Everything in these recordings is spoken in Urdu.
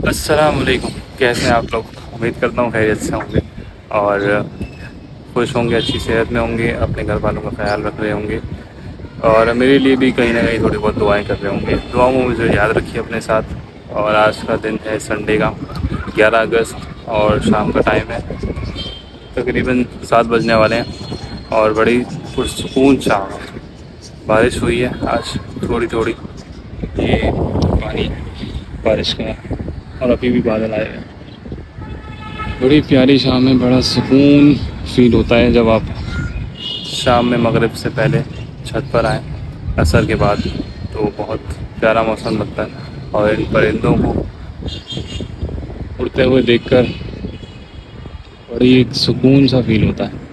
السلام علیکم، کیسے ہیں آپ لوگ؟ امید کرتا ہوں خیریت سے ہوں گے اور خوش ہوں گے، اچھی صحت میں ہوں گے، اپنے گھر والوں کا خیال رکھ رہے ہوں گے اور میرے لیے بھی کہیں نہ کہیں تھوڑی بہت دعائیں کر رہے ہوں گے۔ دعاؤں میں مجھے یاد رکھیے اپنے ساتھ۔ اور آج کا دن ہے سنڈے کا 11 اگست اور شام کا ٹائم ہے، تقریباً 7 بجنے والے ہیں اور بڑی پرسکون شام ہے۔ بارش ہوئی ہے آج تھوڑی تھوڑی، یہ پانی بارش کا، اور ابھی بھی بادل آئے ہیں۔ بڑی پیاری شام ہے، بڑا سکون فیل ہوتا ہے جب آپ شام میں مغرب سے پہلے چھت پر آئیں عصر کے بعد، تو بہت پیارا موسم لگتا ہے اور ان پرندوں کو اڑتے ہوئے دیکھ کر بڑی ایک سکون سا فیل ہوتا ہے۔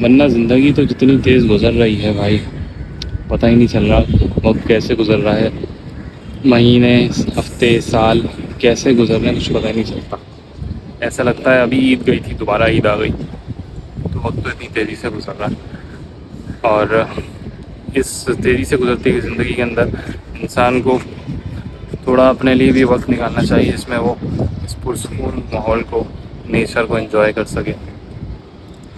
ورنہ زندگی تو جتنی تیز گزر رہی ہے بھائی، پتہ ہی نہیں چل رہا وقت کیسے گزر رہا ہے، مہینے، ہفتے، سال کیسے گزر رہے ہیں کچھ پتہ ہی نہیں چلتا۔ ایسا لگتا ہے ابھی عید گئی تھی دوبارہ عید آ گئی، تو وقت تو اتنی تیزی سے گزر رہا ہے۔ اور اس تیزی سے گزرتی ہوئی زندگی کے اندر انسان کو تھوڑا اپنے لیے بھی وقت نکالنا چاہیے، جس میں وہ اس پرسکون ماحول کو، نیچر کو انجوائے کر سکے،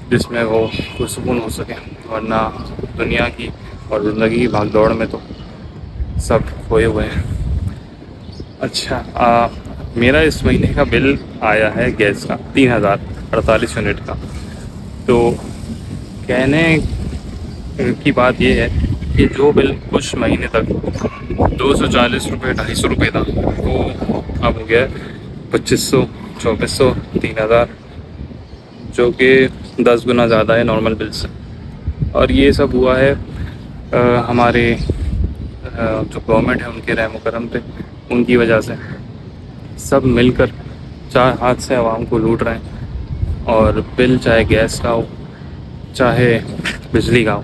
جس میں وہ پرسکون ہو سکے۔ ورنہ دنیا کی اور زندگی کی بھاگ دوڑ میں تو سب کھوئے ہوئے ہیں۔ اچھا، میرا اس مہینے کا بل آیا ہے گیس کا 3048 یونٹ کا۔ تو کہنے کی بات یہ ہے کہ جو بل کچھ مہینے تک 240 روپے 250 روپے تھا، وہ اب ہو گیا 2500 2400 3000، جو کہ 10 گنا زیادہ ہے نارمل بل سے۔ اور یہ سب ہوا ہے ہمارے جو گورنمنٹ ہے ان کے رحم و کرم پہ، ان کی وجہ سے سب مل کر چار ہاتھ سے عوام کو لوٹ رہے ہیں۔ اور بل چاہے گیس کا ہو چاہے بجلی کا ہو،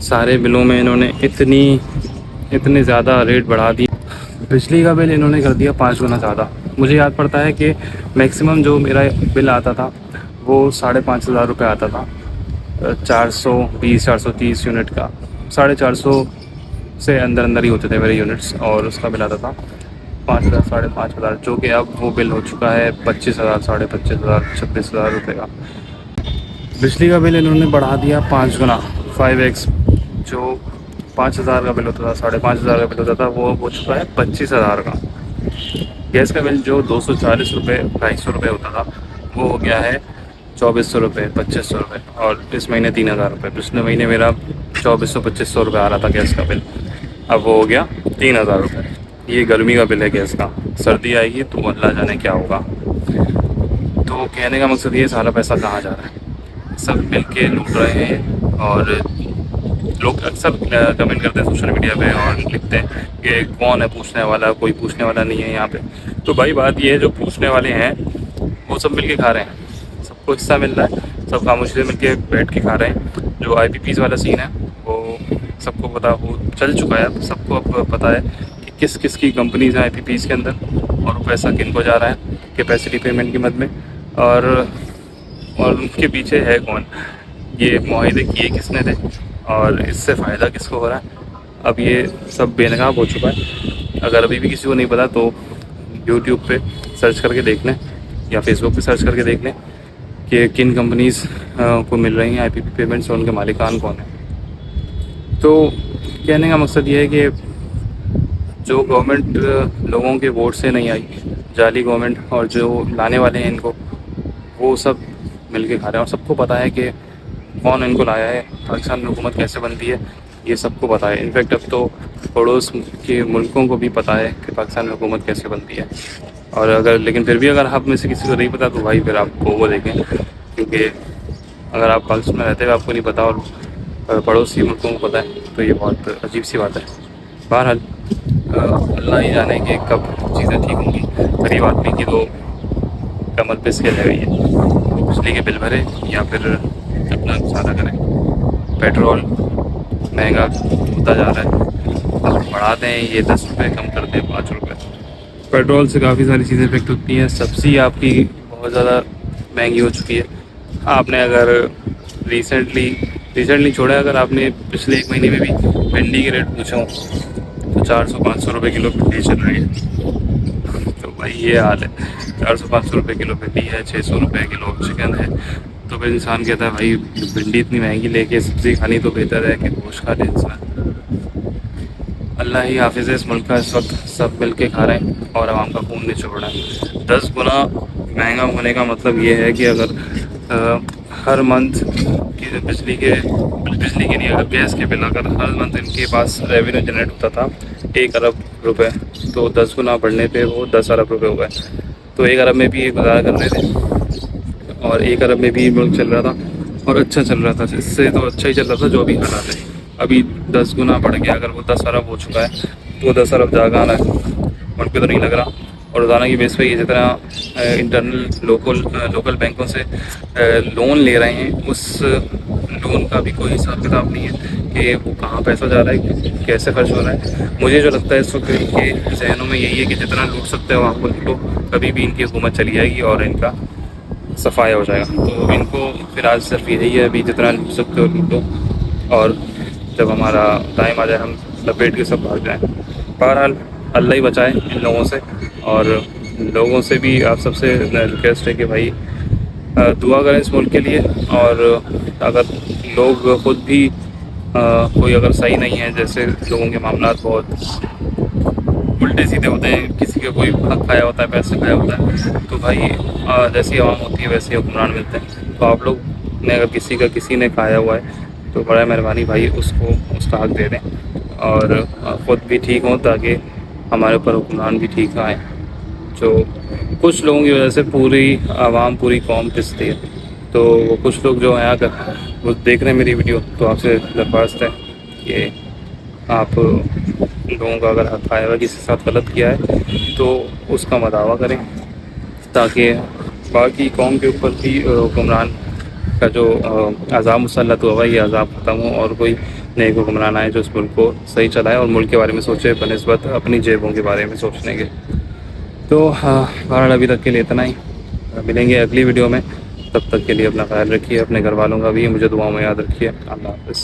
سارے بلوں میں انہوں نے اتنے زیادہ ریٹ بڑھا دی۔ بجلی کا بل انہوں نے کر دیا 5 گنا زیادہ۔ مجھے یاد پڑتا ہے کہ میکسیمم جو میرا بل آتا تھا وہ 5500 روپے آتا تھا، 420 430 یونٹ کا، 450 سے اندر ہی ہوتے تھے میرے یونٹس، اور اس کا بل آتا تھا 5000 5500، جو کہ اب وہ بل ہو چکا ہے 25000 25,500 26,000 روپے کا۔ بجلی کا بل انہوں نے بڑھا دیا 5 گنا 5x، جو 5000 کا بل ہوتا تھا، 5500 کا بل ہوتا تھا، وہ ہو چکا ہے 25,000 کا۔ گیس کا بل جو 240 روپے 250 روپے ہوتا تھا، وہ ہو گیا ہے 2400 روپے 2500 روپے، اور اس مہینے 3000 روپے۔ پچھلے مہینے میرا 2400 2500 روپے آ رہا تھا گیس کا بل، اب وہ ہو گیا 3000 روپے۔ یہ گرمی کا بل ہے گیس کا، سردی آئے گی تو اللہ جانے کیا ہوگا۔ تو کہنے کا مقصد یہ، سارا پیسہ کہاں جا رہا ہے؟ سب مل کے لوٹ رہے ہیں، اور لوگ اکثر کمنٹ کرتے ہیں سوشل میڈیا پہ اور لکھتے ہیں کہ کون ہے پوچھنے والا، کوئی پوچھنے والا نہیں ہے یہاں پہ۔ تو بھائی بات یہ ہے، جو پوچھنے والے ہیں وہ سب مل کے کھا رہے ہیں، سب کو حصہ مل رہا ہے، سب خاموشی سے مل کے بیٹھ کے کھا رہے ہیں۔ جو آئی پی پیز والا سین ہے وہ سب کو پتا، وہ چل چکا ہے، سب کو اب پتہ ہے کہ کس کس کی کمپنیز ہیں آئی پی پیز کے اندر، اور وہ پیسہ کن کو جا رہا ہے کیپیسٹی پیمنٹ کی مد میں، اور ان کے پیچھے ہے کون، یہ معاہدے کیے کس نے تھے، اور اس سے فائدہ کس کو ہو رہا ہے۔ اب یہ سب بے نقاب ہو چکا ہے۔ اگر ابھی بھی کسی کو نہیں پتا تو یوٹیوب پہ سرچ کر کے دیکھ لیں یا فیس بک پہ سرچ کر کے دیکھ لیں کہ کن کمپنیز کو مل رہی ہیں آئی پی پی پیمنٹس، اور ان کے مالکان کون ہیں۔ تو کہنے کا مقصد یہ ہے کہ جو گورنمنٹ لوگوں کے ووٹ سے نہیں آئی، جعلی گورنمنٹ، اور جو لانے والے ہیں ان کو، وہ سب مل کے کھا رہے ہیں، اور سب کو پتہ ہے کہ کون ان کو لایا ہے، پاکستان میں حکومت کیسے بنتی ہے، یہ سب کو پتہ ہے۔ انفیکٹ اب تو پڑوس کے ملکوں کو بھی پتہ ہے کہ پاکستان میں حکومت کیسے بنتی ہے۔ اور لیکن پھر بھی اگر آپ میں سے کسی کو نہیں پتہ تو بھائی پھر آپ وہ دیکھیں، کیونکہ اگر آپ پاکستان میں رہتے ہوئے آپ کو نہیں پتہ اور پڑوسی ملکوں کو پتہ ہے تو یہ بہت عجیب سی بات ہے۔ بہرحال اللہ ہی جانے کہ کب چیزیں ٹھیک ہوں گی۔ غریب آدمی کی تو کمر پہ اسکیل ہے گئی ہے، وہ بجلی کے بل بھرے یا پھر اپنا گزارا کریں۔ پیٹرول مہنگا ہوتا جا رہا ہے، بڑھاتے ہیں یہ 10 روپے، کم کرتے ہیں 5 روپے۔ پیٹرول سے کافی ساری چیزیں افیکٹ ہوتی ہیں، سبزی آپ کی بہت زیادہ مہنگی ہو چکی ہے۔ آپ نے اگر ریسنٹلی چھوڑا، اگر آپ نے پچھلے 1 مہینے میں بھی بھنڈی کے ریٹ پوچھا ہوں تو 400 500 روپے کلو بھنڈی چل رہی ہے۔ تو بھائی یہ حال ہے، 400-500 روپے کلو بھنڈی ہے، 600 روپے کلو چکن ہے، تو پھر انسان کہتا ہے بھائی بھنڈی اتنی مہنگی لے کے سبزی کھانی تو بہتر ہے کہ گوشت کھا لے انسان۔ اللہ ہی حافظ ہے اس ملک کا، اس وقت سب مل کے کھا رہے ہیں اور عوام کا خون نہیں چھوڑ رہا ہے۔ 10 گنا مہنگا ہونے کا مطلب یہ ہے کہ اگر ہر منتھ کی بجلی کے نہیں، اگر گیس کے بل اگر ہر منتھ ان کے پاس ریونیو جنریٹ ہوتا تھا 1 ارب روپے، تو 10 گنا بڑھنے پہ وہ 10 ارب روپے ہو گئے، تو 1 ارب میں بھی یہ گزارا کر رہے تھے، اور 1 ارب میں بھی ملک چل رہا تھا اور اچھا چل رہا تھا، اس سے تو اچھا ہی چل رہا تھا جو بھی حالات ہے۔ ابھی 10 گنا بڑھ گیا، اگر وہ 10 ارب ہو چکا ہے تو وہ 10 ارب جاگا آنا ہے، ملک پہ تو نہیں لگ رہا۔ اور روزانہ کی بیس پہ یہ جتنا انٹرنل لوکل بینکوں سے لون لے رہے ہیں، اس لون کا بھی کوئی حساب کتاب نہیں ہے کہ وہ کہاں پیسہ جا رہا ہے، کیسے خرچ ہو رہا ہے۔ مجھے جو لگتا ہے اس وقت کے ذہنوں میں یہی ہے کہ جتنا لوٹ سکتے ہو آپ ملک کو، کبھی بھی ان کی حکومت چلی جائے گی اور ان کا صفایا ہو جائے گا، تو ان کو پھر آج صرف یہی ہے ابھی جتنا لوٹ سکتے ہو لوٹو، اور جب ہمارا ٹائم آ جائے ہم لپیٹ کے سب بھاگ جائیں۔ بہرحال اللہ ہی بچائے ان لوگوں سے، اور لوگوں سے بھی آپ سب سے ریکویسٹ ہے کہ بھائی دعا کریں اس ملک کے لیے، اور اگر لوگ خود بھی کوئی اگر صحیح نہیں ہے، جیسے لوگوں کے معاملات بہت الٹے سیدھے ہوتے ہیں، کسی کا کوئی حق کھایا ہوتا ہے، پیسے کھایا ہوتا ہے، تو بھائی جیسی عوام ہوتی ہے ویسے حکمران ملتے ہیں، تو آپ لوگ نے اگر کسی نے کھایا ہوا ہے تو بڑا مہربانی بھائی اس کو اس کا حق دے دیں، اور خود بھی ٹھیک ہوں تاکہ ہمارے اوپر حکمران بھی ٹھیک آئیں۔ جو کچھ لوگوں کی وجہ سے پوری عوام پوری قوم پستی ہے، تو وہ کچھ لوگ جو ہیں اگر وہ دیکھ رہے ہیں میری ویڈیو، تو آپ سے درخواست ہے کہ آپ لوگوں کا اگر حق آئے گا، کسی کے ساتھ غلط کیا ہے تو اس کا مداوع کریں، تاکہ باقی قوم کے اوپر بھی حکمران کا جو عذاب مسلط ہوا یہ عذاب ختم ہو، اور کوئی نیک حکمران آئے جو اس ملک کو صحیح چلائے اور ملک کے بارے میں سوچے بنسبت اپنی جیبوں کے بارے میں سوچنے کے۔ تو بہرحال ابھی تک کے لیے اتنا ہی، ملیں گے اگلی ویڈیو میں، تب تک کے لیے اپنا خیال رکھیے، اپنے گھر والوں کا بھی مجھے دعاؤں میں یاد رکھیے۔ اللہ حافظ۔